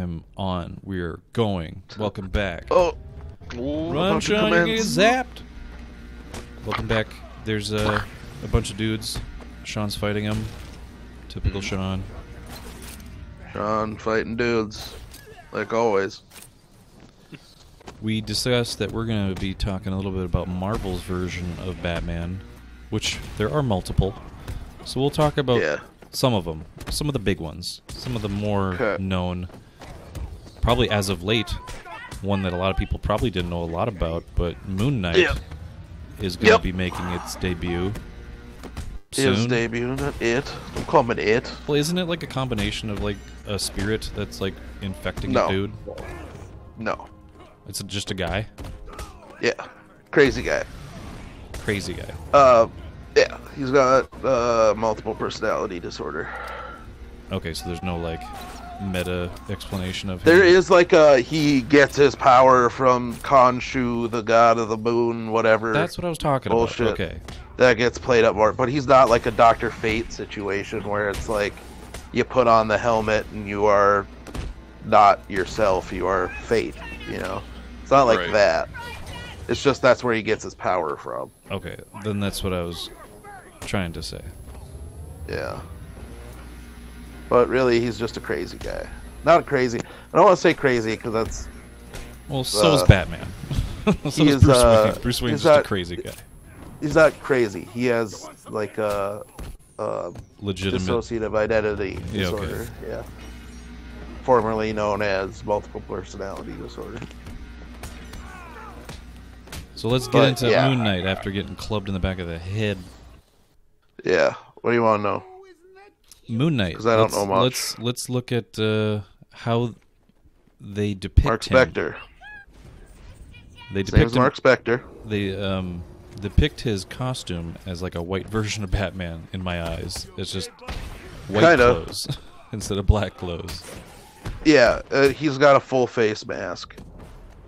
I'm on. We're going. Welcome back. Oh, Run, Sean, you get zapped. Welcome back. There's a bunch of dudes. Sean's fighting them. Typical Sean. Sean fighting dudes, like always. We discussed that we're going to be talking a little bit about Marvel's version of Batman, which there are multiple. So we'll talk about some of them, some of the big ones, some of the more known. Probably as of late, one that a lot of people probably didn't know a lot about, but Moon Knight is going to be making its debut soon. His debut, not it. Don't call him an it. Well, isn't it like a combination of like a spirit that's like infecting a dude? No. It's just a guy? Yeah. Crazy guy. Crazy guy. Yeah. He's got multiple personality disorder. Okay, so there's no like meta explanation of him. There is like he gets his power from Khonshu, the god of the moon, whatever. That's what I was talking bullshit about. Okay. That gets played up more, but he's not like a Dr. Fate situation where it's like you put on the helmet and you are not yourself, you are Fate, you know? It's not like that. It's just that's where he gets his power from. Okay, then that's what I was trying to say. Yeah. But really, he's just a crazy guy. Not crazy. I don't want to say crazy because that's... Well, so is Batman. So is Bruce Wayne. Bruce Wayne's just a crazy guy. He's not crazy. He has, like, a legitimate dissociative identity disorder. Okay. Yeah. Formerly known as multiple personality disorder. So let's get into Moon Knight after getting clubbed in the back of the head. Yeah. What do you want to know? Moon Knight. Because I don't know much. Let's look at how they depict Mark him. Spector. They depict Mark Spector. They depict his costume as like a white version of Batman in my eyes. It's just white clothes instead of black clothes. Yeah, he's got a full face mask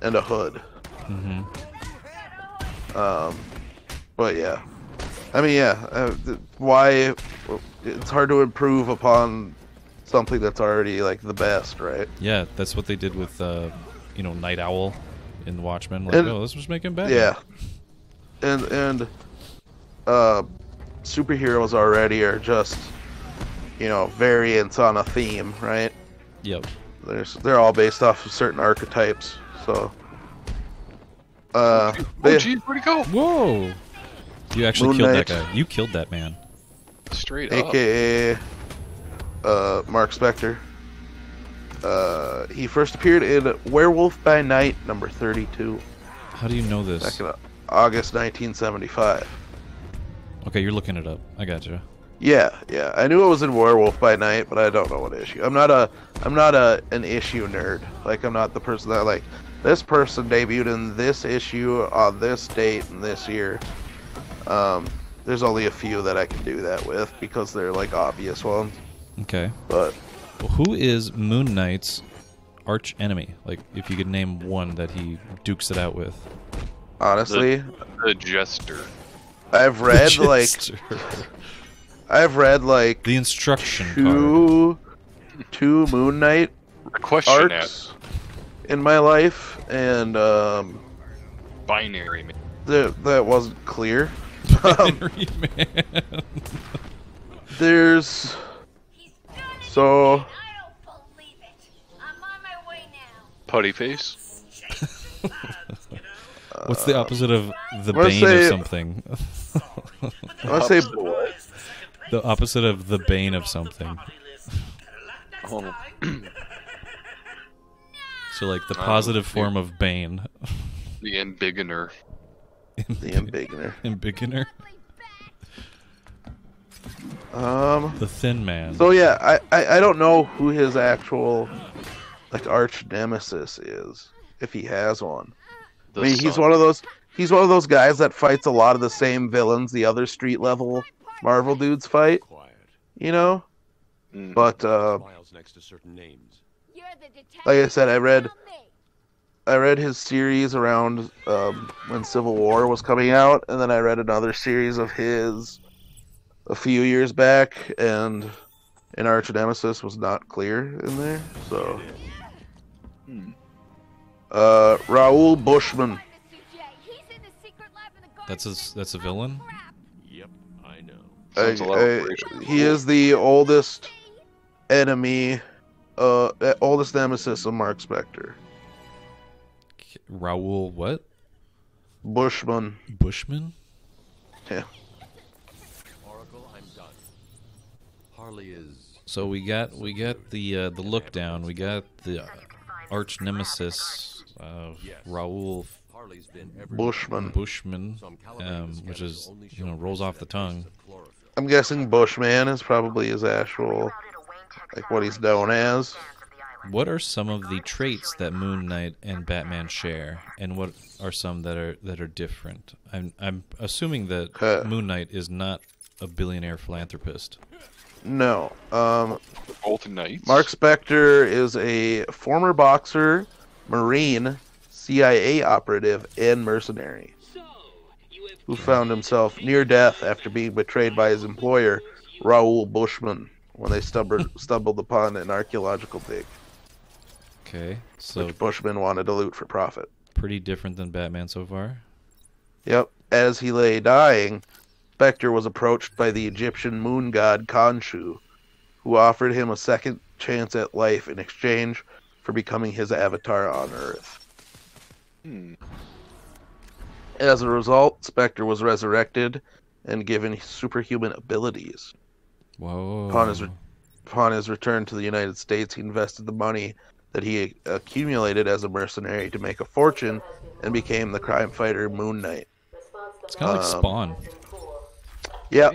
and a hood. Mm-hmm. But yeah, I mean, why? It's hard to improve upon something that's already like the best, right? Yeah, that's what they did with Night Owl in Watchmen. Like, let's just make him Batman. Yeah, and superheroes already are just variants on a theme, right? Yep. They're all based off of certain archetypes, so. Geez, where'd he go? Whoa! You actually killed that guy. You killed that man. Straight up. AKA Mark Spector. He first appeared in Werewolf by Night, number 32. How do you know this? Back in August 1975. Okay, you're looking it up. I gotcha. Yeah. I knew it was in Werewolf by Night, but I don't know what issue. I'm not an issue nerd. Like, I'm not the person that like this person debuted in this issue on this date and this year. There's only a few that I can do that with because they're like obvious ones. Okay. But who is Moon Knight's arch enemy? Like, if you could name one that he dukes it out with. Honestly, the Jester. I've read like the instruction two Moon Knight arcs in my life, and Binary Man. That wasn't clear. Binary Man. There's so. I don't believe it. I'm on my way now. Putty face. What's the opposite of the bane of something? I say the opposite of the bane of something. Oh. So like the positive form of bane. The embiggener. The embiggener. Embiggener. The Thin Man. So yeah, I don't know who his actual like arch nemesis is, if he has one. I mean, he's one of those guys that fights a lot of the same villains the other street level Marvel dudes fight. You know? But like I said, I read his series around when Civil War was coming out, and then I read another series of his a few years back, and an arch nemesis was not clear in there. So Raoul Bushman. That's a villain. Yep, I know. Sounds a lot racial. He is the oldest enemy, oldest nemesis of Mark Spector. Raoul what? Bushman. Bushman? Yeah. Oracle, I'm done. Harley is. So we got the look down. We got the arch nemesis, Raoul Harley's been Bushman. which is rolls off the tongue. I'm guessing Bushman is probably his actual, like what he's known as. What are some of the traits that Moon Knight and Batman share, and what are some that are different? I'm assuming that Moon Knight is not a billionaire philanthropist. No. Both knights. Mark Spector is a former boxer, Marine, CIA operative, and mercenary who found himself near death after being betrayed by his employer, Raoul Bushman, when they stumbled upon an archaeological dig. Okay, so Which Bushman wanted to loot for profit. pretty different than Batman so far. Yep. As he lay dying, Spector was approached by the Egyptian moon god Khonshu, who offered him a second chance at life in exchange for becoming his avatar on Earth. As a result, Spector was resurrected and given superhuman abilities. Whoa. Upon his return to the United States, he invested the money that he accumulated as a mercenary to make a fortune and became the crime fighter Moon Knight. It's kind of like Spawn. Yep.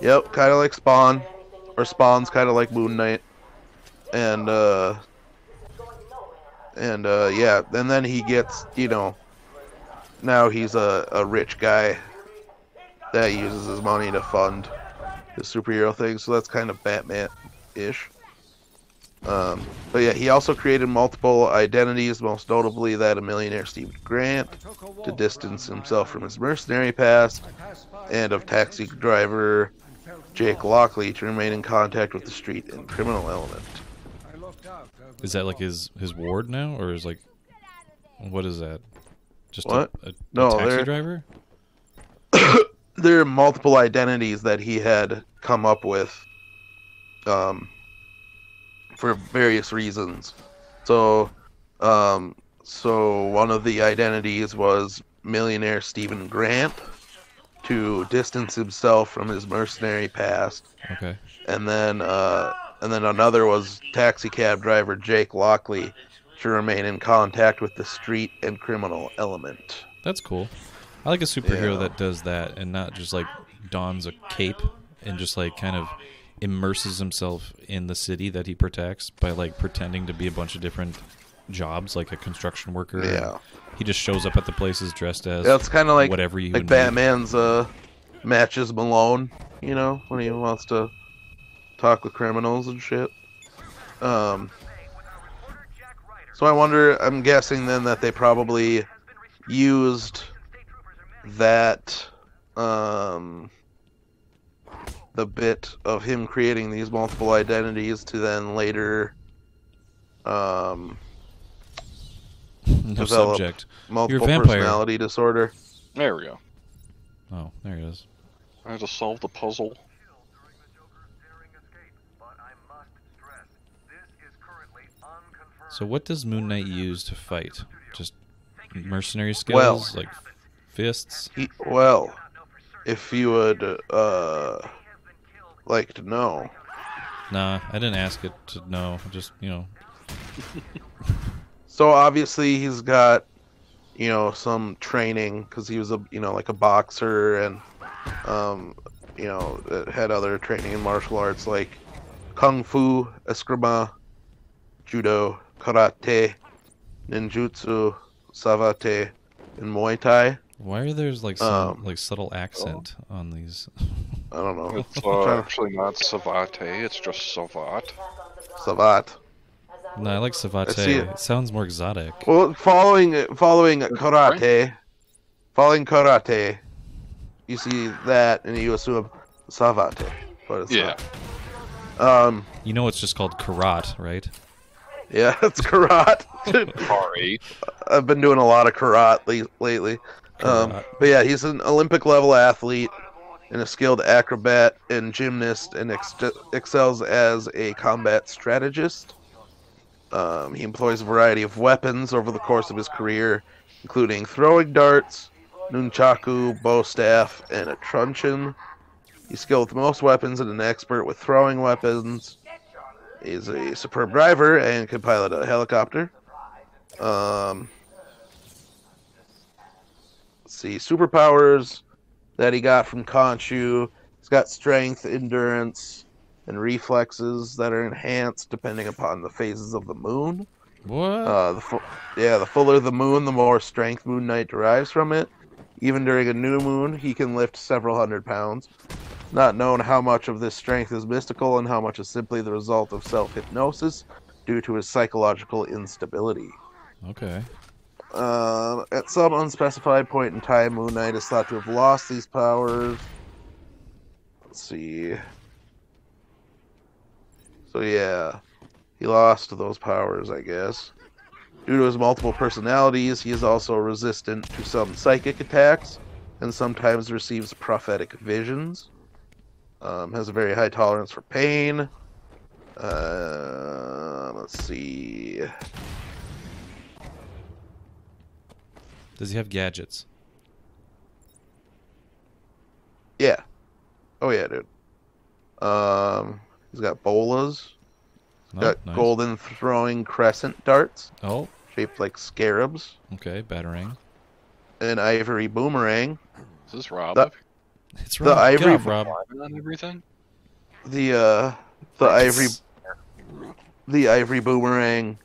Yep, kind of like Spawn. Or Spawn's kind of like Moon Knight. And then he gets, now he's a rich guy that uses his money to fund his superhero thing, so that's kind of Batman-ish. But yeah, he also created multiple identities, most notably that of millionaire Stephen Grant, to distance himself from his mercenary past, and of taxi driver Jake Lockley to remain in contact with the street and criminal element. Is that like his ward now, or is what is that? Just What? a No, taxi driver? There are multiple identities that he had come up with for various reasons. So one of the identities was millionaire Stephen Grant to distance himself from his mercenary past. Okay. And then another was taxi cab driver Jake Lockley to remain in contact with the street and criminal element. That's cool. I like a superhero that does that and not just dons a cape and just kind of immerses himself in the city that he protects by pretending to be a bunch of different jobs, like a construction worker. Yeah. He just shows up at the places dressed as It's kind of like whatever you like need. Batman's matches Malone, when he wants to talk with criminals and shit. So I'm guessing then that they probably used that the bit of him creating these multiple identities to then later No develop subject. multiple You're a vampire. personality disorder. There we go. Oh, there it is. I had to solve the puzzle. So what does Moon Knight use to fight? Just mercenary skills, like fists? If you would like to know. Nah, I didn't ask it to know. Just, So obviously he's got, some training because he was a boxer and, had other training in martial arts like kung fu, eskrima, judo, karate, ninjutsu, savate, and Muay Thai. why are there some subtle accent on these? I don't know. It's actually not savate, it's just savat. Savat. No, I like savate. I see it. It sounds more exotic. Well, following karate, you see that and you assume savate, but it's Yeah. not. It's just called karat, right? Yeah, it's karate. Sorry. I've been doing a lot of karate lately. Karate. But yeah, he's an Olympic level athlete and a skilled acrobat and gymnast, and excels as a combat strategist. He employs a variety of weapons over the course of his career, including throwing darts, nunchaku, bow staff, and a truncheon. He's skilled with most weapons and an expert with throwing weapons. He's a superb driver and can pilot a helicopter. Let's see, superpowers that he got from Khonshu. He's got strength, endurance, and reflexes that are enhanced depending upon the phases of the moon. What? The fuller the moon, the more strength Moon Knight derives from it. Even during a new moon, he can lift several hundred pounds. Not known how much of this strength is mystical and how much is simply the result of self-hypnosis due to his psychological instability. Okay. At some unspecified point in time, Moon Knight is thought to have lost these powers. Let's see. So yeah, he lost those powers, I guess. Due to his multiple personalities, he is also resistant to some psychic attacks and sometimes receives prophetic visions. Has a very high tolerance for pain. Let's see. Does he have gadgets? Yeah. Oh yeah, dude. He's got bolas. Oh, Got nice. golden throwing crescent darts Oh, shaped like scarabs. okay. Batarang. An ivory boomerang. Is this Rob? The- It's The Rob. Get ivory- off, Rob. On everything? The ivory boomerang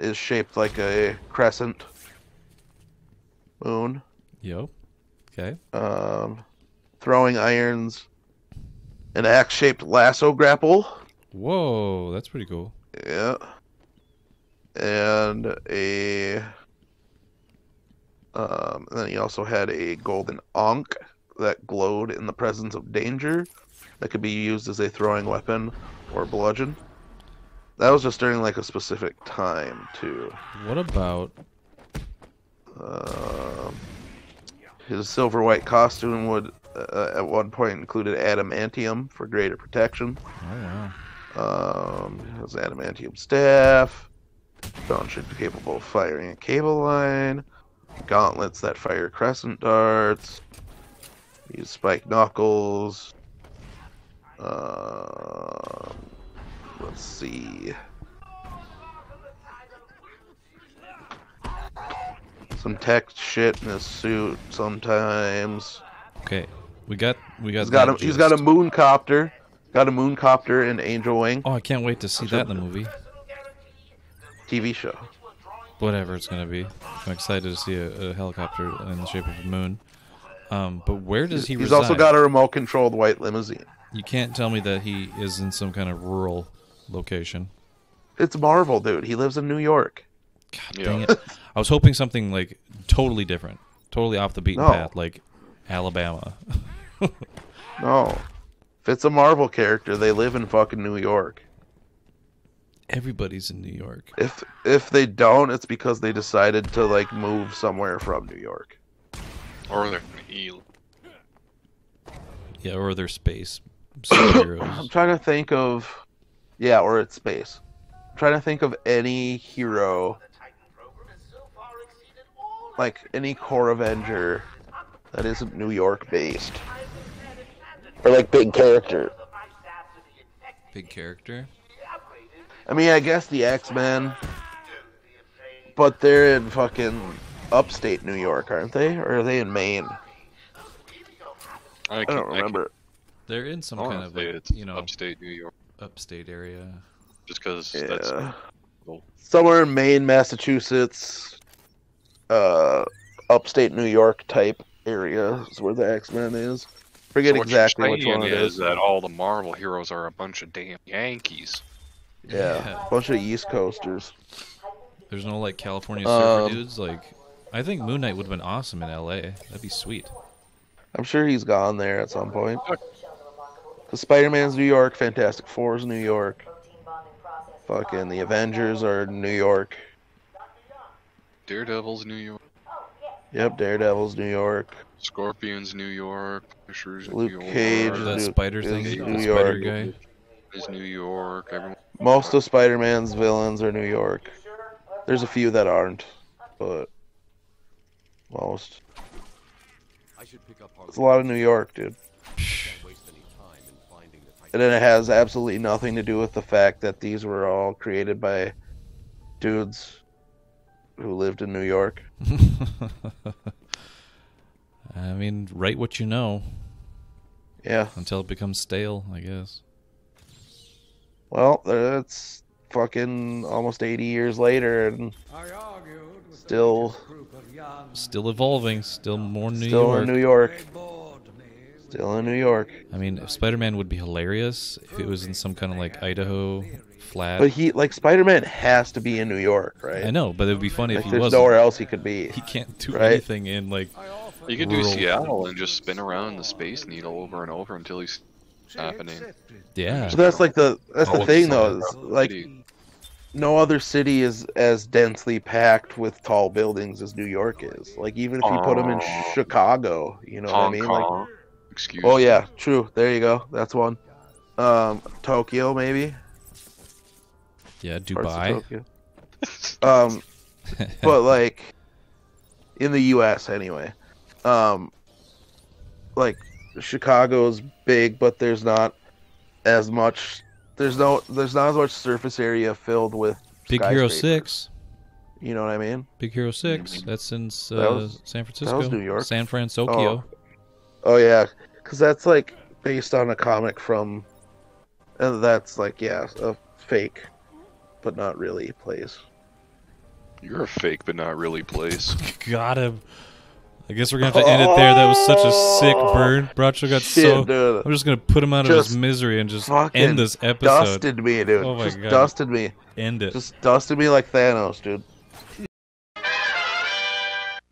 is shaped like a crescent moon. Yo. Okay. Throwing irons. An axe-shaped lasso grapple. Whoa, that's pretty cool. Yeah. And then he also had a golden ankh that glowed in the presence of danger that could be used as a throwing weapon or bludgeon. That was just during like a specific time too. What about... His silver white costume would at one point included adamantium for greater protection. Oh, wow. His adamantium staff, truncheon capable of firing a cable line, gauntlets that fire crescent darts, use spiked knuckles. Let's see. Some tech shit in his suit sometimes. Okay. We got He's that got a gist. moon copter. Got a moon copter in Angel Wing Oh, I can't wait to see that in the movie. TV show. Whatever it's gonna be. I'm excited to see a helicopter in the shape of a moon. But where does he He's reside? also got a remote controlled white limousine. You can't tell me that he is in some kind of rural location. It's Marvel, dude. He lives in New York. God Yeah. dang it. I was hoping something like totally different. Totally off the beaten No. path, like Alabama. No. If it's a Marvel character, they live in fucking New York. Everybody's in New York. If they don't, it's because they decided to like move somewhere from New York. Or they're eel. Yeah, or their space I'm superheroes. trying to think of, yeah, or it's space. I'm trying to think of any hero, like any core Avenger that isn't New York based, or like big character. Big character. I mean, I guess the X-Men, but they're in fucking upstate New York, aren't they? Or are they in Maine? I don't remember. They're in some I kind wanna of say like, it's you know, upstate New York, upstate area. just because that's Yeah. cool. Somewhere in Maine, Massachusetts, upstate New York type area is where the X-Men is. Forget So what exactly you're which one saying it is. that all the Marvel heroes are a bunch of damn Yankees. Yeah, bunch of East Coasters. There's no like California surfer Um, dudes. Like, I think Moon Knight would have been awesome in LA. That'd be sweet. I'm sure he's gone there at some point. The Spider-Man's New York, Fantastic Four's New York. Fucking the Avengers are New York. Daredevil's New York. Yep, Daredevil's New York. Scorpion's New York. Punisher's New Luke York. Cage That is spider thing, is the New spider York. guy. Is New York. Everyone. Most of Spider-Man's villains are New York. There's a few that aren't, but most. I should pick up It's a lot of New York, dude. Can't waste any time in finding the And then it has absolutely nothing to do with the fact that these were all created by dudes who lived in New York. I mean, write what you know Yeah. until it becomes stale, I guess. Well, it's fucking almost 80 years later, and still evolving, still more New still York. in New York. Still in New York. I mean, if Spider-Man would be hilarious if it was in some kind of like Idaho flat. But Spider-Man has to be in New York, right? I know, but it would be funny if he there's wasn't. nowhere else he could be. He can't do right? anything in like. You could do rural- Seattle and just spin around the Space Needle over and over until he's happening. Yeah. So that's the thing though. Is, like, City. no other city is as densely packed with tall buildings as New York is. Like, even if you put them in Chicago, you know what I Hong mean? Kong. Like, Excuse oh me. yeah, true. There you go. That's one. Tokyo maybe. Yeah, Parts of Dubai. Tokyo. But like in the U.S. anyway, like Chicago's big, but there's not as much. There's not as much surface area filled with Big Hero skyscrapers. 6. You know what I mean? Big Hero 6. That's in San Francisco. that was New York. San Francisco. Oh yeah, because that's like based on a comic from, and that's like a fake, but not really place. You're a fake, but not really place. Got him. I guess we're gonna have to end it there. That was such a sick burn. Bracho got Shit, dude. I'm just gonna put him out of his Just misery and just fucking end this episode. Dusted me, dude. Oh my Just God. dusted me. End it. Just dusted me like Thanos, dude.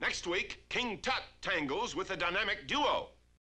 Next week, King Tut tangles with a dynamic duo.